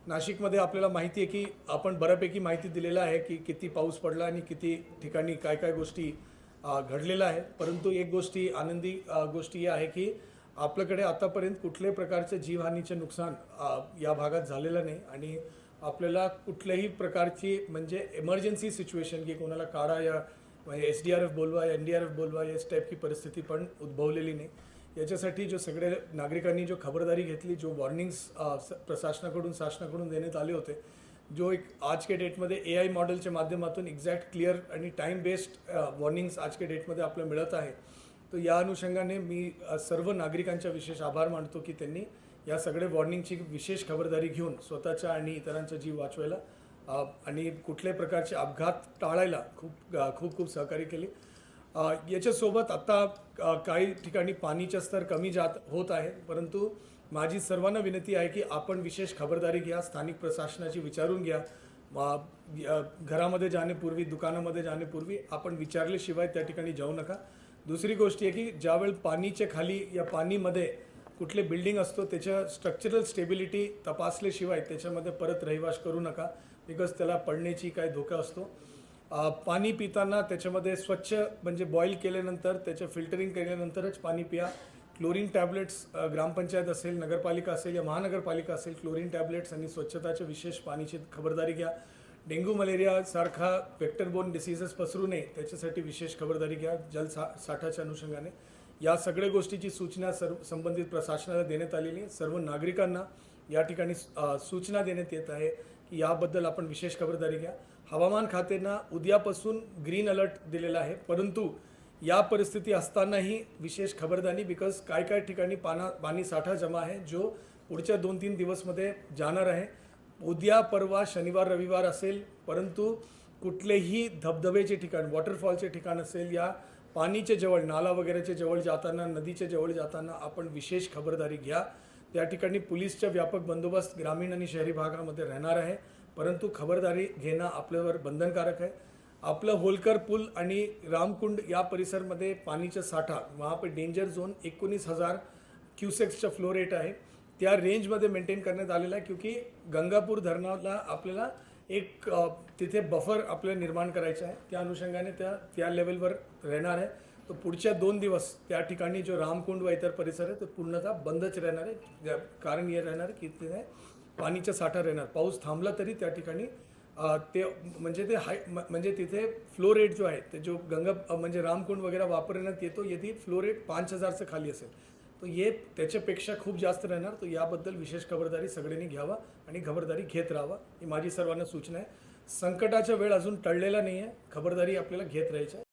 नाशिकमध्ये आपल्याला माहिती आहे की आपण बऱ्यापैकी माहिती दिलेलं आहे की किती पाऊस पडला आणि किती ठिकाणी काय काय गोष्टी घडलेल्या आहेत. परंतु एक गोष्टी आनंदी गोष्टी ही आहे की आपल्याकडे आतापर्यंत कुठल्याही प्रकारचे जीवहानीचे नुकसान या भागात झालेलं नाही आणि आपल्याला कुठल्याही प्रकारची म्हणजे इमर्जन्सी सिच्युएशन की कोणाला काढा या SDRF बोलवा या NDRF बोलवा या टाईप की परिस्थिती पण उद्भवलेली नाही. याच्यासाठी जो सगळे नागरिकांनी जो खबरदारी घेतली, जो वॉर्निंग्स प्रशासनाकडून शासनाकडून देण्यात आले होते, जो एक आज के डेटमध्ये AI मॉडेलच्या माध्यमातून एक्झॅक्ट क्लिअर आणि टाईम बेस्ड वॉर्निंग्स आज के डेटमध्ये आपल्याला मिळत आहे. तर या अनुषंगाने मी सर्व नागरिकांचा विशेष आभार मानतो की त्यांनी या सगळे वॉर्निंगची विशेष खबरदारी घेऊन स्वतःचा आणि इतरांचा जीव वाचवायला आणि कुठल्याही प्रकारचे अपघात टाळायला खूप खूप खूप सहकार्य केले. याच्यासोबत आता काही ठिकाणी पाणीचे स्तर कमी जात होत आहे, परंतु माझी सर्वांना विनंती आहे की आपण विशेष खबरदारी घ्या, स्थानिक प्रशासनाची विचारून घ्या. घरामध्ये जाण्यापूर्वी, दुकानामध्ये जाण्यापूर्वी आपण विचारल्याशिवाय त्या ठिकाणी जाऊ नका. दुसरी गोष्ट आहे की ज्यावेळी पाणीच्या खाली या पाणीमध्ये कुठले बिल्डिंग असतो त्याच्या स्ट्रक्चरल स्टेबिलिटी तपासल्याशिवाय त्याच्यामध्ये परत रहिवास करू नका, बिकॉज त्याला पडण्याची काय धोका असतो. पाणी पिताना त्याच्यामध्ये स्वच्छ म्हणजे बॉईल केल्यानंतर त्याचं फिल्टरिंग केल्यानंतरच पाणी पिया. क्लोरीन टॅबलेट्स ग्रामपंचायत असेल, नगरपालिका असेल या महानगरपालिका असेल, क्लोरीन टॅबलेट्स आणि स्वच्छताच्या विशेष पाणीची खबरदारी घ्या. डेंग्यू मलेरिया सारखा वेक्टरबोर्न डिसीजेस पसरू नये त्याच्यासाठी विशेष खबरदारी घ्या. साठाच्या अनुषंगाने या सगळ्या गोष्टीची सूचना संबंधित प्रशासनाला देण्यात आलेली आहे. सर्व नागरिकांना या ठिकाणी सूचना देण्यात येत आहे की याबद्दल आपण विशेष खबरदारी घ्या. हवामान खात्यानं उद्यापासून ग्रीन अलर्ट दिलेला आहे, परंतु या परिस्थिती असतानाही विशेष खबरदारी, बिकॉज काय काय ठिकाणी पाणी साठा जमा आहे जो पुढच्या 2-3 दिवसमध्ये जाणार आहे. उद्या परवा शनिवार रविवार असेल, परंतु कुठलेही धबधबेचे ठिकाण, वॉटरफॉलचे ठिकाण असेल या पाणीच्या जवळ, नाला वगैरेच्या जवळ जाताना, नदीच्या जवळ जाताना आपण विशेष खबरदारी घ्या. त्या ठिकाणी पोलीसचा व्यापक बंदोबस्त ग्रामीण आणि शहरी भागामध्ये राहणार आहे, परंतु खबरदारी घेणं आपल्यावर बंधनकारक आहे. आपलं होलकर पूल आणि रामकुंड या परिसरमध्ये पाणीचा साठा, वहाँ पे डेंजर झोन 19,000 क्युसेक्सचा फ्लो रेट आहे, त्या रेंजमध्ये मेंटेन करण्यात आलेला आहे. क्योंकि गंगापूर धरणाला आपल्याला एक तिथे बफर आपल्याला निर्माण करायचं आहे, त्या अनुषंगाने त्या लेवलवर राहणार आहे. तो पुढच्या 2 दिवस त्या ठिकाणी जो रामकुंड व इतर परिसर आहे तो पूर्णतः बंदच राहणार आहे. कारण हे राहणार आहे की तिथे पाणीचा साठा राहणार, पाऊस थांबला तरी त्या ठिकाणी ते म्हणजे तिथे फ्लो रेट जो आहे ते जो म्हणजे रामकुंड वगैरे वापरण्यात येतो, यदि फ्लो रेट 5,000चं खाली असेल तर हे त्याच्यापेक्षा खूप जास्त राहणार. तो याबद्दल विशेष खबरदारी सगळ्यांनी घ्यावा आणि खबरदारी घेत राहावा, ही माझी सर्वांना सूचना आहे. संकटाचा वेळ अजून टळलेला नाही आहे, खबरदारी आपल्याला घेत राहायची आहे.